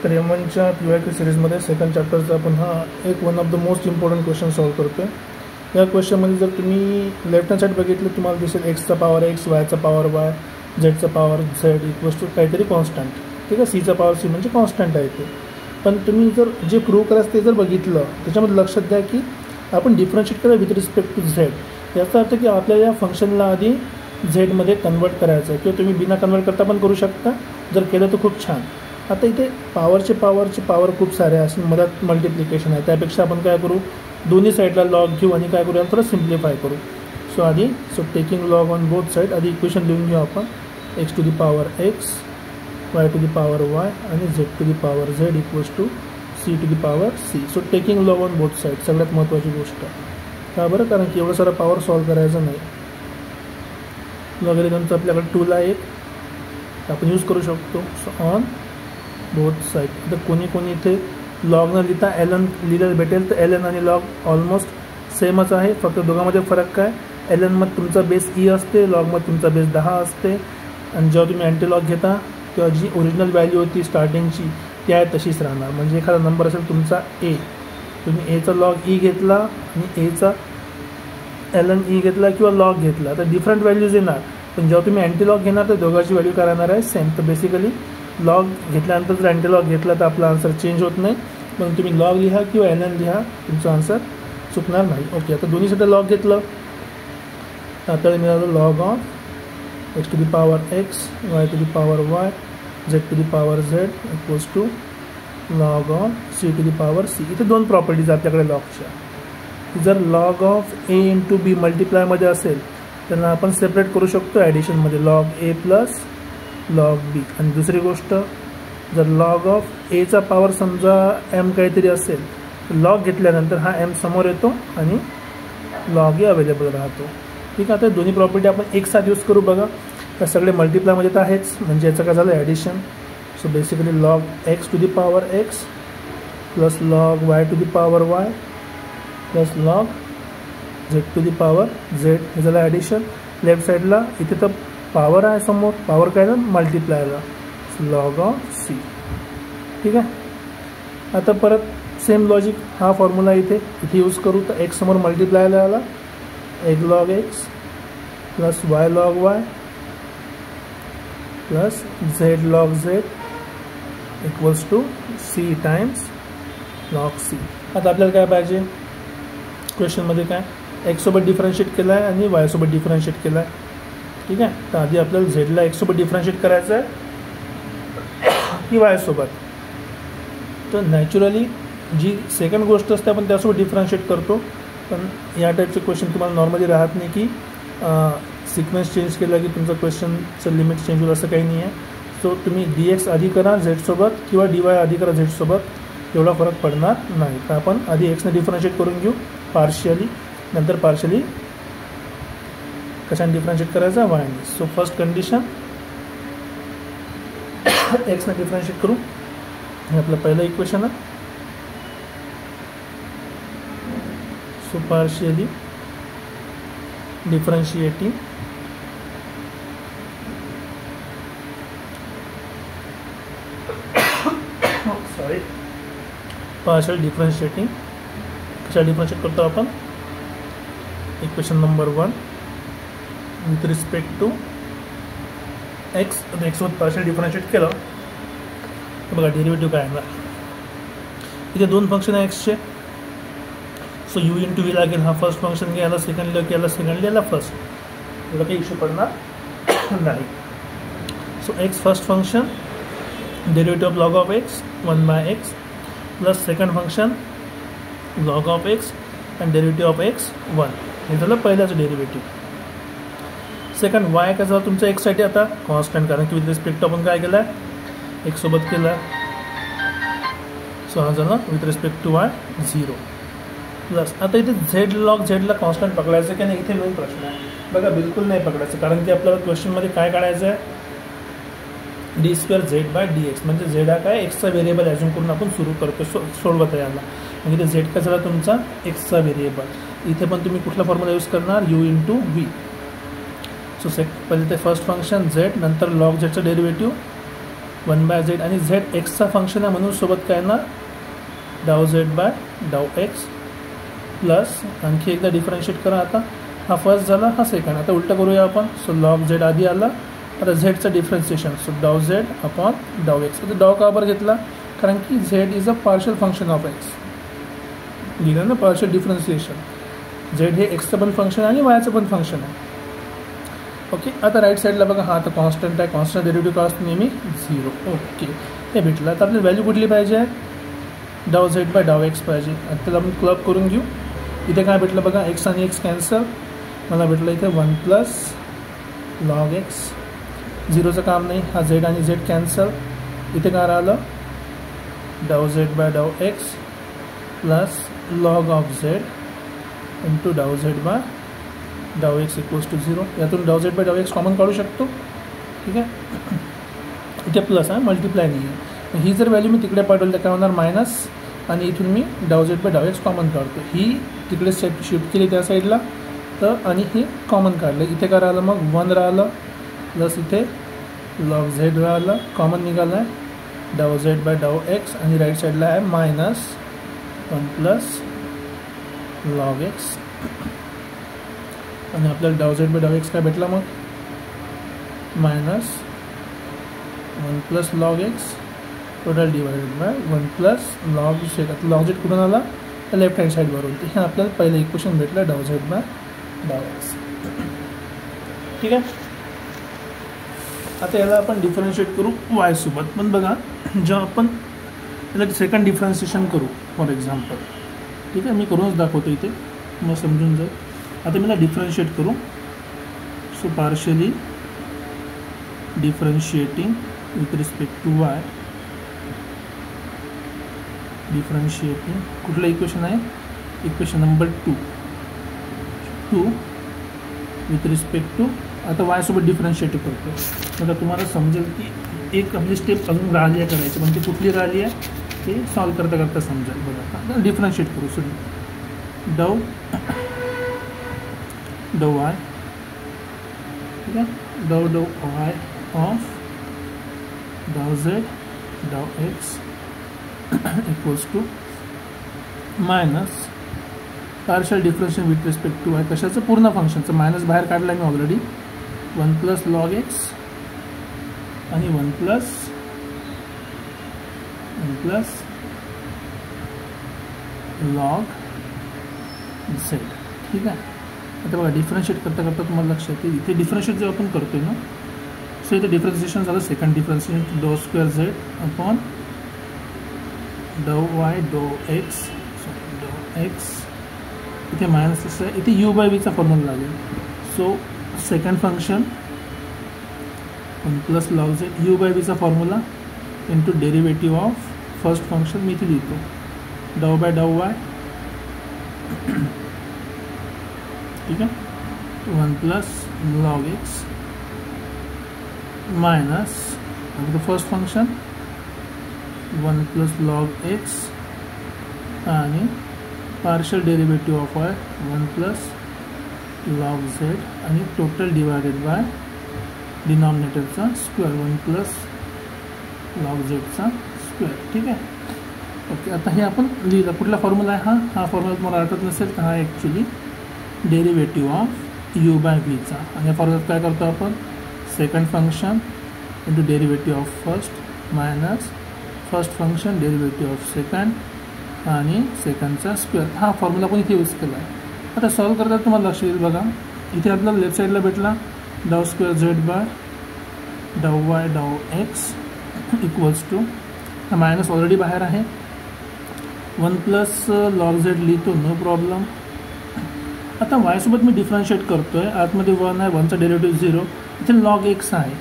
तर M1च्या PYQ सिरीजमध्ये second चॅप्टरचा आपण हा एक one of the most important question solve करतो आहे। या क्वेश्चनमध्ये जर तुम्ही लेफ्ट हँड साईड बघितलं तुम्हाला दिसेल एक्सचा पॉवर एक्स, वायचा पॉवर वाय, झेडचा पॉवर झेड इक्वल्स टू काहीतरी कॉन्स्टंट, ठीक आहे। सीचा पॉवर सी म्हणजे कॉन्स्टंट आहे ते। पण तुम्ही जर जे प्रूव्ह करायचं ते जर बघितलं त्याच्यामध्ये लक्षात द्या की आपण डिफरन्शिएट करा विथ रिस्पेक्ट टू झेड। याचा अर्थ की आपल्याला या फंक्शनला आधी झेडमध्ये कन्वर्ट करायचं आहे, किंवा तुम्ही बिना कन्वर्ट करता पण करू शकता, जर केलं तर खूप छान। आता इथे पावरचे पॉवर खूप सारे असे मधात मल्टिप्लिकेशन आहे, त्यापेक्षा आपण काय करू दोन्ही साईडला लॉग घेऊ आणि काय करूया थोडं सिम्प्लिफाय करू। So taking log on both side आधी इक्वेशन लिहून घेऊ आपण x to the power x, y to the power y आणि z to the power z equals to c to the power c. So taking log on both side सगळ्यात महत्त्वाची गोष्ट का बरं, कारण की एवढं सारं पॉवर सॉल्व करायचं नाही। लॉगरिथमचं आपल्याकडे टूल आहे एक आपण यूज करू शकतो। सो ऑन बोथ साईड तर कोणी इथे लॉग न लिहिता एल लिहिलेलं भेटेल, तर एल एन आणि लॉग ऑलमोस्ट सेमच आहे, फक्त दोघांमध्ये फरक काय एल एनमध्ये तुमचा बेस ई असते, लॉगमध्ये तुमचा बेस 10 असते। आणि जेव्हा तुम्ही अँटी लॉग घेता तेव्हा जी ओरिजिनल व्हॅल्यू होती स्टार्टिंगची ती आहे तशीच राहणार। म्हणजे एखादा नंबर असेल तुमचा ए, तुम्ही एचा लॉग ई घेतला आणि एचा एल एन ई घेतला किंवा लॉग घेतला तर डिफरंट व्हॅल्यूज येणार, पण जेव्हा तुम्ही अँटी लॉग घेणार तर दोघांची व्हॅल्यू काय राहणार आहे सेम। तर बेसिकली लॉग घेतल्यानंतर जर अँटी लॉग घेतला तर आपला आन्सर चेंज होत नाही, पण तुम्ही लॉग लिहा किंवा एल एन लिहा तुमचा आन्सर चुकणार नाही। ओके, आता दोन्हीसाठी लॉग घेतलं आता मिळालं log of x to the power x, y to the power y, z to the power z equals to log of c to the power c. इथे दोन प्रॉपर्टीज आपल्याकडे लॉगच्या, जर log of a into b मल्टिप्लायमध्ये असेल त्यांना आपण separate करू शकतो ॲडिशनमध्ये log a plus log b. आणि दुसरी गोष्ट जर लॉग ऑफ एचा पॉवर समजा एम काहीतरी असेल तर लॉग घेतल्यानंतर हा एम समोर येतो आणि लॉग ए अवेलेबल राहतो, ठीक आहे। आता दोन्ही प्रॉपर्टी आपण एक साथ यूज करू बघा, तर सगळे मल्टिप्लायमध्ये तर आहेच, म्हणजे याचं काय झालं ॲडिशन। So basically log x to the power x plus log y to the power y plus log z to the power z हे झालं ॲडिशन। लेफ्ट साईडला इथे तर पॉवर आहे समोर, पॉवर काय ना मल्टिप्लायला लॉग ऑफ सी, ठीक आहे। आता परत सेम लॉजिक हा फॉर्म्युला इथे यूज करू, तर एक्स समोर मल्टिप्लायला आला एक log x plus y log y plus z log z equals to c times log c. आता आपल्याला काय पाहिजे क्वेश्चनमध्ये काय एक्स सोबत डिफरन्शिएट केला आहे आणि वाय सोबत डिफरन्शिएट केला आहे, ठीक आहे। तर आधी आपल्याला झेडला एक्स सोबत डिफरन्शिएट करायचं आहे की वाय सोबत, तर नॅचरली जी सेकंड गोष्ट असते आपण त्यासोबत डिफरन्शिएट करतो, पण या टाईपचे क्वेश्चन तुम्हाला नॉर्मली राहत नाही की सिक्वेन्स चेंज केला की तुमचं क्वेश्चनचं लिमिट चेंज होईल असं काही नाही आहे। सो तुम्ही डी एक्स आधी करा झेडसोबत किंवा डी वाय आधी करा झेडसोबत, एवढा फरक पडणार नाही। तर आपण आधी एक्सने डिफरन्शिएट करून घेऊ पार्शियली, नंतर पार्शियली कशाने डिफरन्शिएट करायचा वायने। सो फर्स्ट कंडिशन एक्सने डिफरन्शिएट करू, हे आपलं पहिलं इक्वेशन आहे। So partially differentiating partial differentiating कशा डिफरन्शिएट करतो आपण equation number 1 with respect to x, एक्सवर पार्शियल डिफरन्शिएट केलं तर बघा डेरिव्हेटिव्ह काय येणार, इथे दोन फंक्शन आहे एक्सचे। सो यू इंटू व्ही लागेल, हा फर्स्ट फंक्शन घ्यायला सेकंड लिहा केला सेकंड लिहायला फर्स्ट, एवढा काही इश्यू पडणार नाही। So x first function derivative of log of x 1 by x plus second function log of x and derivative of x 1, हे झालं पहिल्याचं डेरिव्हेटिव्ह। सेकंड वाय काय झालं तुमच्या एक्ससाठी आता कॉन्स्टंट, कारण की विथ रिस्पेक्ट आपण काय केलं आहे एक्स सोबत केलं, सो हा झाला with respect to y 0 plus. आता इथे झेड लॉग झेडला कॉन्स्टंट पकडायचं की नाही इथे मेन प्रश्न आहे बघा, बिलकुल नाही पकडायचं, कारण की आपल्याला क्वेश्चनमध्ये काय काढायचं आहे d square z by d x, म्हणजे झेड हा काय एक्सचा व्हेरिएबल ॲज्यूम करून आपण सुरू करतो सोडवत याला, म्हणजे झेड काय झाला तुमचा एक्सचा व्हेरिएबल। इथे पण तुम्ही कुठला फॉर्म्युला यूज करणार यू इंटू व्ही। सो पहिले ते फर्स्ट फंक्शन झेड नंतर लॉग झेडचं डेरिव्हेटिव्ह 1/z आणि z एक्सचा फंक्शन आहे म्हणून सोबत काय ना डाव झेड बाय डाव एक्स प्लस आणखी एकदा डिफरन्शिएट करा. आता हा फर्स्ट झाला, हा सेकंड. आता उलटं करूया आपण. सो लॉग झेड आधी आला, आता झेडचं डिफरन्शिएशन. सो डाव झेड अपॉन डाव एक्स. आता डाव का बरं घेतला? कारण की Z is a partial function of x. लिहिलं ना पार्शियल डिफरन्शिएशन. झेड हे एक्सचं पण फंक्शन आहे आणि वायचं पण फंक्शन आहे. ओके. आता राईट साईडला बघा, हा आता कॉन्स्टंट आहे. कॉन्स्टंट डेरिव्हेटिव्ह का असतो नेहमी 0. ओके, हे भेटलं. आता आपल्याला व्हॅल्यू कुठली पाहिजे आहे? डाव झेड बाय डाव एक्स पाहिजे. आता त्याला आपण क्लब करून घेऊ. इथे काय भेटलं बघा, एक्स आणि एक्स कॅन्सल. मला भेटलं इथे 1 प्लस लॉग एक्स. 0चं काम नाही. हा झेड आणि झेड कॅन्सल. इथे काय राहिलं? डाव झेड बाय डाव x plus log of Z into डाव झेड बाय डाव एक्स इक्वल्स टू 0. यातून डाव झेड बाय डाव एक्स कॉमन काढू शकतो. ठीक आहे. इथे प्लस आहे, मल्टिप्लाय नाही आहे. ही जर व्हॅल्यू मी तिकडे पाठवली तर काय होणार? मायनस. आणि इथून मी डाव झेड बाय डाव एक्स कॉमन काढतो. ही तिकडे शिफ्ट केली त्या साईडला तर, आणि हे कॉमन काढलं. इथे काय राहिलं मग? 1 राहिलं प्लस इथे लॉग झेड राहिलं. कॉमन निघालं आहे डाव झेड बाय डाव एक्स आणि राईट साईडला आहे मायनस 1 प्लस लॉग एक्स. आणि आपल्याला डाव झेड बाय डाव एक्स काय भेटला मग? Minus 1 plus log x total divided by 1 plus log Z. आता लॉग झेड कुठून आला? तर लेफ्ट हँड साईडवरून. हे आपल्याला पहिलं इक्वेशन भेटलं डाव झेड बाय डाव एक्स. ठीक आहे. आता याला आपण डिफरन्शिएट करू वाय सोबत. पण बघा, जेव्हा आपण याला सेकंड डिफरन्शिएशन करू फॉर एक्झाम्पल, ठीक आहे, मी करूनच दाखवतो इथे, मग समजून जाईल. आता मला डिफरन्शिएट करू. So partially differentiating with respect to y. Differentiating कुठलं इक्वेशन आहे? Equation number 2 with respect to. आता वाय सोबत डिफरन्शिएट करतो. आता तुम्हाला समजेल की एक आपली स्टेप अजून राहिली आहे करायची. पण ती कुठली राहिली आहे ते सॉल्व करता करता समजेल. बघा, आता डिफरन्शिएट करू. सो डाव वाय, ठीक आहे, डाव वाय ऑफ डाव झेड डाव x equals to minus partial differentiation with respect to y. कशाचं? पूर्ण फंक्शनचं. मायनस बाहेर काढलं मी ऑलरेडी. 1 प्लस लॉग एक्स आणि 1 प्लस लॉग झेड. ठीक आहे. आता बघा, डिफरन्शिएट करता करता तुम्हाला लक्षात येईल इथे डिफरन्शिएट जेव्हा आपण करतोय ना, सो इथे डिफरन्शिएशन झालं second differentiation doe square z upon doe y doe x. इथे मायनस कसं आहे? इथे यू बाय वीचा फॉर्म्युला लागेल. So second function 1 plus log z u by वीचा formula into derivative of first function. मी इथे लिहितो डाव बाय डाव वाय. ठीक आहे. 1 plus log x minus the first function 1 plus log x आणि partial derivative of y 1 plus log Z आणि total divided by डिनॉमिनेटरचा स्क्वेअर 1 प्लस लॉग झेडचा स्क्वेअर. ठीक आहे. ओके. आता हे आपण लिहिलं. कुठला फॉर्म्युला आहे? हा फॉर्म्युला तुम्हाला आठवत नसेल तर हा actually derivative of u by व्हीचा. आणि या फॉर्म्युल्यात काय करतो आपण? Second function into derivative of first minus first function derivative of second आणि सेकंडचा स्क्वेअर. हा फॉर्म्युला पण इथे यूज केला आहे. आता सॉल्व करता तुम्हाला लक्ष येईल बघा, इथे आपल्याला लेफ्ट साईडला भेटला डाव स्क्वेअर झेड बाय डाव वाय डाव एक्स इक्वल्स टू, हा मायनस ऑलरेडी बाहेर आहे, 1 प्लस लॉग झेड लिहितो, नो प्रॉब्लेम. आता वायसोबत मी डिफरन्शिएट करतो आहे. आतमध्ये 1 आहे, 1चा डेरिव्हेटिव्ह 0. इथे लॉग एक्स आहे.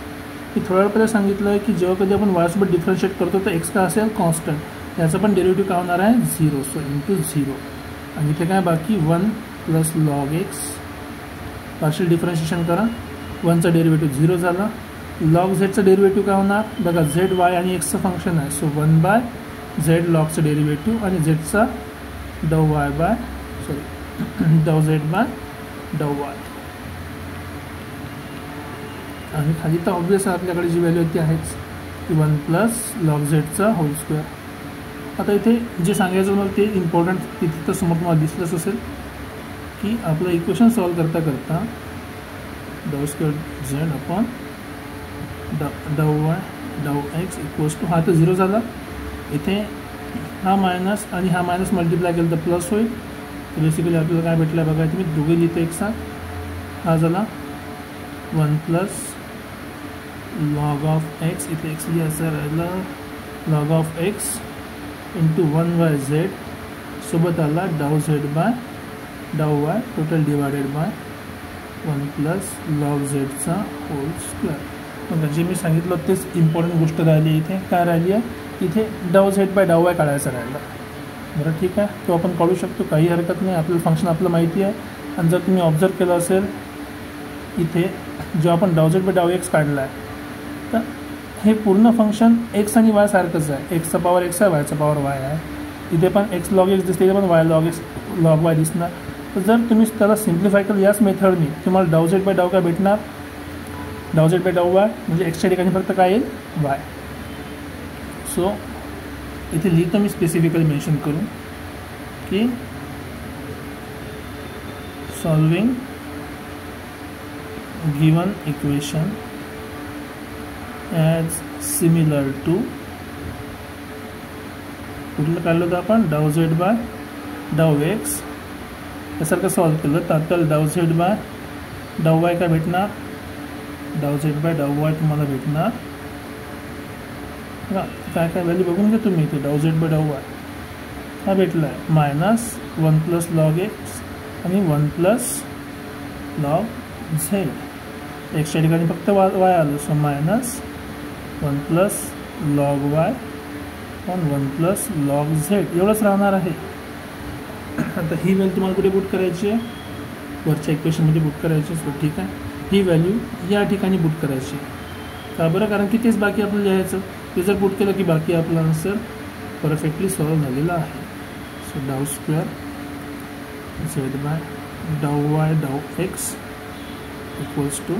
मी थोड्या वेळ पहिले सांगितलं आहे की जेव्हा कधी आपण वायसोबत डिफरन्शिएट करतो तर एक्स का असेल? कॉन्स्टंट. याचा पण डेरिव्हेटिव्ह काय होणार आहे? 0. So into 0. आणि इथे काय बाकी 1 plus log x. Partial differentiation करा. 1चा डेरिव्हेटिव्ह 0 झाला. लॉग झेडचं डेरिव्हेटिव्ह काय होणार? बघा, झेड वाय आणि एक्सचं फंक्शन आहे. सो 1 बाय झेड लॉगचं डेरिव्हेटिव्ह आणि झेडचा डाव वाय बाय डाव झेड बाय डाव वाय. आणि खाली तर ऑब्वियस आपल्याकडे जी व्हॅल्यू ती आहेच. 1 प्लस लॉग झेडचा होल स्क्वेअर. आता इथे जे सांगायचं मला ते इम्पॉर्टंट तिथे तर समोर तुम्हाला दिसलंच असेल की आपलं इक्वेशन सॉल्व करता करता डाव स्क्वेअर झेड अपॉन डाव वाय डाव एक्स इक्वल्स टू, हा तर 0 झाला. इथे हा मायनस आणि हा मायनस मल्टिप्लाय केलं तर प्लस होईल. तर बेसिकली आपल्याला काय भेटलं बघा, तुम्ही दोघे लिहिते एक साथ. हा झाला 1 प्लस लॉग ऑफ एक्स, इथे एक्स लिहायचं राहिलं, log of x into 1 by z सोबत आला डाव झेड बाय डाव y total divided by 1 plus log झेडचा होल स्क्वेअर. मग जे मी सांगितलं तेच इम्पॉर्टंट गोष्ट राहिली. इथे काय राहिली आहे, इथे डाव झेड बाय डाव वाय काढायचं राहिलं. बरं ठीक आहे, तो आपण काढू शकतो, काही हरकत नाही. आपलं फंक्शन आपलं माहिती आहे. आणि जर तुम्ही ऑब्झर्व केलं असेल इथे जो आपण डाव झेड बाय डाव एक्स काढला आहे, तर हे पूर्ण फंक्शन एक्स आणि वाय सारखंच आहे. एक्सचा पॉवर एक्स आहे, वायचा पॉवर वाय आहे. इथे पण एक्स लॉग एक्स दिसते, इथे पण Y log x log Y दिसणार. तर जर तुम्ही त्याला सिम्प्लिफाय केलं याच मेथडने, तुम्हाला डाव झेड बाय डाव काय भेटणार, डाव झेड बाय डाव वाय म्हणजे एक्सच्या ठिकाणी फक्त काय येईल, वाय. सो इथे लिहितो मी स्पेसिफिकली मेन्शन करून की solving given equation as similar to, कुठलं काढलं होतं आपण, डाव झेड बाय डाव एक्स यासारखं सॉल्व केलं तर आपल्याला डाव झेड बाय डाव वाय काय भेटणार, डाव झेड बाय डाव वाय तुम्हाला भेटणार. काय काय व्हॅल्यू बघून घ्या तुम्ही. इथे डाव झेड बाय डाव वाय हा भेटला आहे मायनस 1 प्लस लॉग एक्स आणि 1 प्लस लॉग झेड. एक्सच्या ठिकाणी फक्त वाय आलं, so minus 1 plus log Y on 1 plus log Z एवढंच राहणार आहे. आता ही व्हॅल्यू तुम्हाला कुठे पुट करायची आहे, वरच्या इक्वेशनमध्ये पुट करायची. सो ठीक आहे, ही व्हॅल्यू या ठिकाणी पुट करायची. का बरं, कारण की तेच बाकी आपल्याला लिहायचं. ते जर पुट केलं की बाकी आपलं आन्सर परफेक्टली सॉल्व झालेला आहे. सो डाव स्क्वेअर झेड बाय डाव वाय डाव x equals to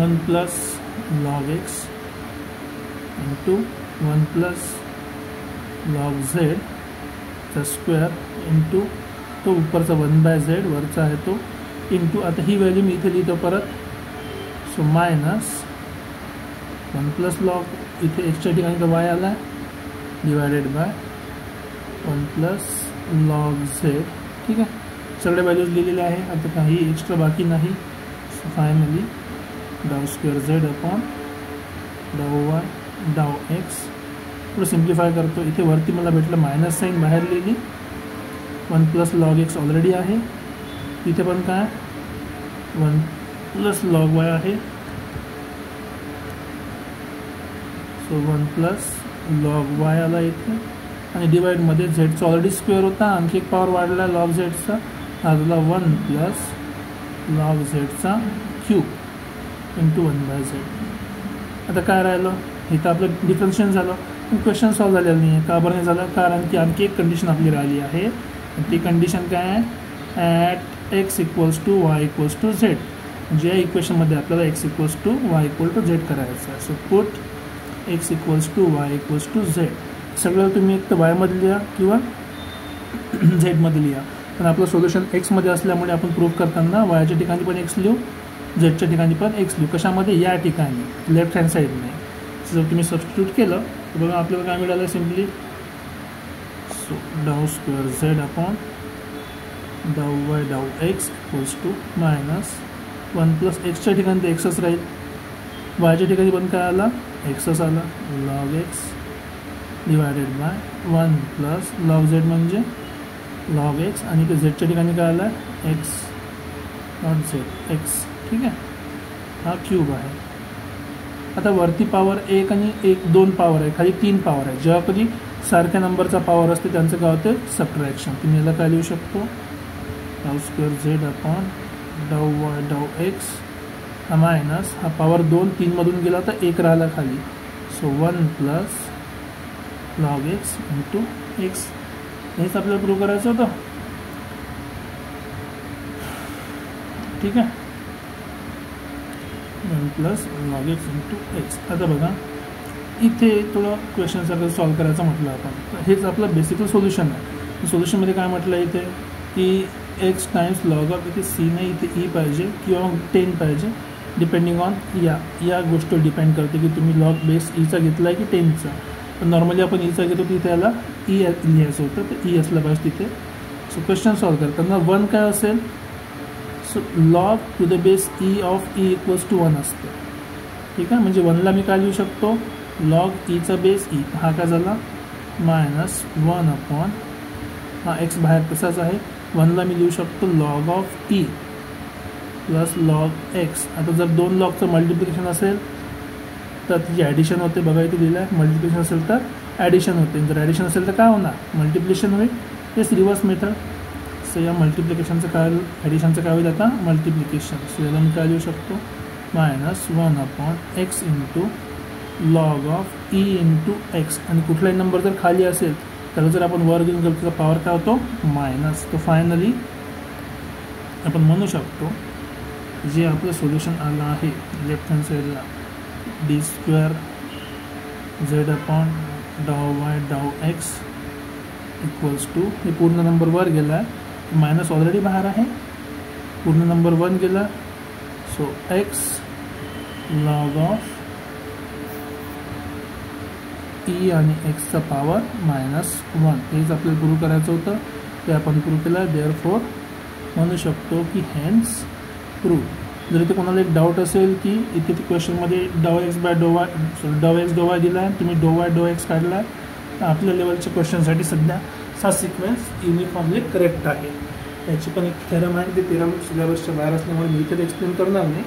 1 plus log x into 1 plus log z चा स्क्वेअर इंटू तो ऊपरचा 1 बाय झेड वरचा आहे तो इंटू, आता ही व्हॅल्यू मी इथे लिहितो परत. सो मायनस 1 प्लस लॉग इथे एक्सच्या ठिकाणी तर वाय आला divided by 1 plus log Z. ठीक आहे, सगळ्या व्हॅल्यूज लिहिलेल्या आहे. आता काही एक्स्ट्रा बाकी नाही. सो फायनली डाव स्क्वेअर झेड अपॉन डाव वाय डाव एक्स. थोडं सिम्प्लिफाय करतो. इथे वरती मला भेटलं मायनस साईन, बाहेर लिहिली 1 प्लस लॉग एक्स ऑलरेडी आहे. इथे पण काय 1 प्लस लॉग वाय आहे. सो 1 प्लस लॉग वाय आला इथे आणि डिवाइडमध्ये झेडचा ऑलरेडी स्क्वेअर होता, आणखी एक पॉवर वाढला लॉग झेडचा, हा झाला 1 प्लस लॉग झेडचा क्यूब इंटू 1 बाय झेड. आता काय राहिलं, इथं आपलं डिफरन्शिएशन झालं, पण क्वेश्चन सॉल्व झालेलं नाही आहे. का बरं नाही झालं, कारण की आणखी एक कंडिशन आपली राहिली आहे. ती कंडिशन काय आहे, at x equals to y equals to z. म्हणजे या इक्वेशनमध्ये आपल्याला x equals to y equal to z करायचं आहे. So put x equals to y equals to z. सगळं तुम्ही एक तर वायमध्ये लिहा किंवा झेडमध्ये लिहा, पण आपलं सोल्युशन एक्समध्ये असल्यामुळे आपण प्रूव्ह करताना वायच्या ठिकाणी पण एक्स लिहू, झेडच्या ठिकाणी पण एक्स लिहू. कशामध्ये, या ठिकाणी लेफ्ट हँड साईडने. जर तुम्ही सबस्टिट्यूट केलं तर बघा आपल्याला काय मिळालं सिम्पली. सो डाव स्क्वेअर झेड अपॉन डाव वाय डाव x equals to minus 1 plus एक्सच्या ठिकाणी तर एक्सच राहील, वायच्या ठिकाणी पण काय आला, एक्सच आला, log x divided by 1 plus log Z म्हणजे लॉग एक्स आणि ते झेडच्या ठिकाणी काय आला, एक्स नॉट झेड एक्स. ठीक आहे, हा क्यूब आहे. आता वरती पॉवर 1 आणि 2 पॉवर आहे, खाली 3 पॉवर आहे. जेव्हा कधी सारख्या नंबरचा पॉवर असते त्यांचं काय होतं, सबट्रॅक्शन. तुम्ही याला काय लिहू शकतो, डाव स्क्वेअर झेड अपॉन डाव वाय डाव एक्स हा मायनस हा पॉवर 2 3मधून गेला तर 1 राहिला खाली. So 1 plus log x into x. हेच आपल्याला प्रूव्ह करायचं होतं. ठीक आहे, 1 plus log x into x. आता बघा इथे थोडं क्वेश्चनसारखं सॉल्व करायचं म्हटलं आपण, तर हेच आपलं बेसिकल सोल्युशन आहे. सोल्युशनमध्ये काय म्हटलं आहे इथे की एक्स टाइम्स लॉग ऑफ, इथे सी नाही इथे ई पाहिजे किंवा 10 पाहिजे, डिपेंडिंग ऑन या गोष्टीवर डिपेंड करते की तुम्ही लॉग बेस ईचा घेतला आहे की 10चा. तर नॉर्मली आपण ईचा घेतो तिथे याला ई लिहायचं होतं, तर ई असलं पाहिजे तिथे. सो क्वेश्चन सॉल्व करताना 1 काय असेल, so log to the base e of e equals to 1 असतं. ठीक आहे, म्हणजे 1ला मी काय लिहू शकतो, लॉग ईचा बेस ई, हा काय झाला -1 अपॉन, हा एक्स बाहेर तसाच आहे, 1ला मी लिहू शकतो log of E plus log x. आता जर 2 लॉगचं मल्टिप्लिकेशन असेल तर तिची ॲडिशन होते, बघा इथे लिहिलं आहे. मल्टिप्लिकेशन असेल तर ॲडिशन होते, जर ॲडिशन असेल तर काय होणार, मल्टिप्लिकेशन होईल. तेच रिव्हर्स मेथड. सो या मल्टिप्लिकेशनचं काय, ॲडिशनचं काय होईल आता मल्टिप्लिकेशन. सो याला मी काय लिहू शकतो -1 upon x into log of E into x. आणि कुठलाही नंबर जर खाली असेल त्याला जर आपण वर घेऊन गेलो त्याचा पॉवर काय होतो मायनस. तो फायनली आपण म्हणू शकतो जे आपलं सोल्युशन आलं आहे लेफ्ट हँड साईडला d² z अपॉन डाव वाय डाव एक्स इक्वल्स टू, हे पूर्ण नंबर वर गेला आहे, मायनस ऑलरेडी बाहेर आहे, पूर्ण नंबर 1 गेला. So x log of E आणि एक्सचा पॉवर -1, हेच आपल्याला प्रूव्ह करायचं होतं, ते आपण प्रूव्ह केलं. देअरफॉर म्हणू शकतो की हेन्स प्रूव्ह. जर इथे कोणाला एक डाऊट असेल की इथे क्वेश्चनमध्ये डाव एक्स डो वाय दिला आहे, तुम्ही डो वाय डो एक्स काढला आहे, तर आपल्या लेवलच्या क्वेश्चनसाठी सध्या हा सिक्वेन्स युनिफॉर्मली करेक्ट आहे. याची पण एक थेरम आहे, ते थेरम सिलेबसच्या बाहेर असल्यामुळे मी इथे एक्सप्लेन करणार नाही,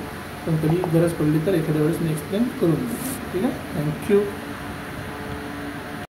पण कधी गरज पडली तर एखाद्या वेळेस मी एक्सप्लेन करून देईन. ठीक आहे, थँक्यू.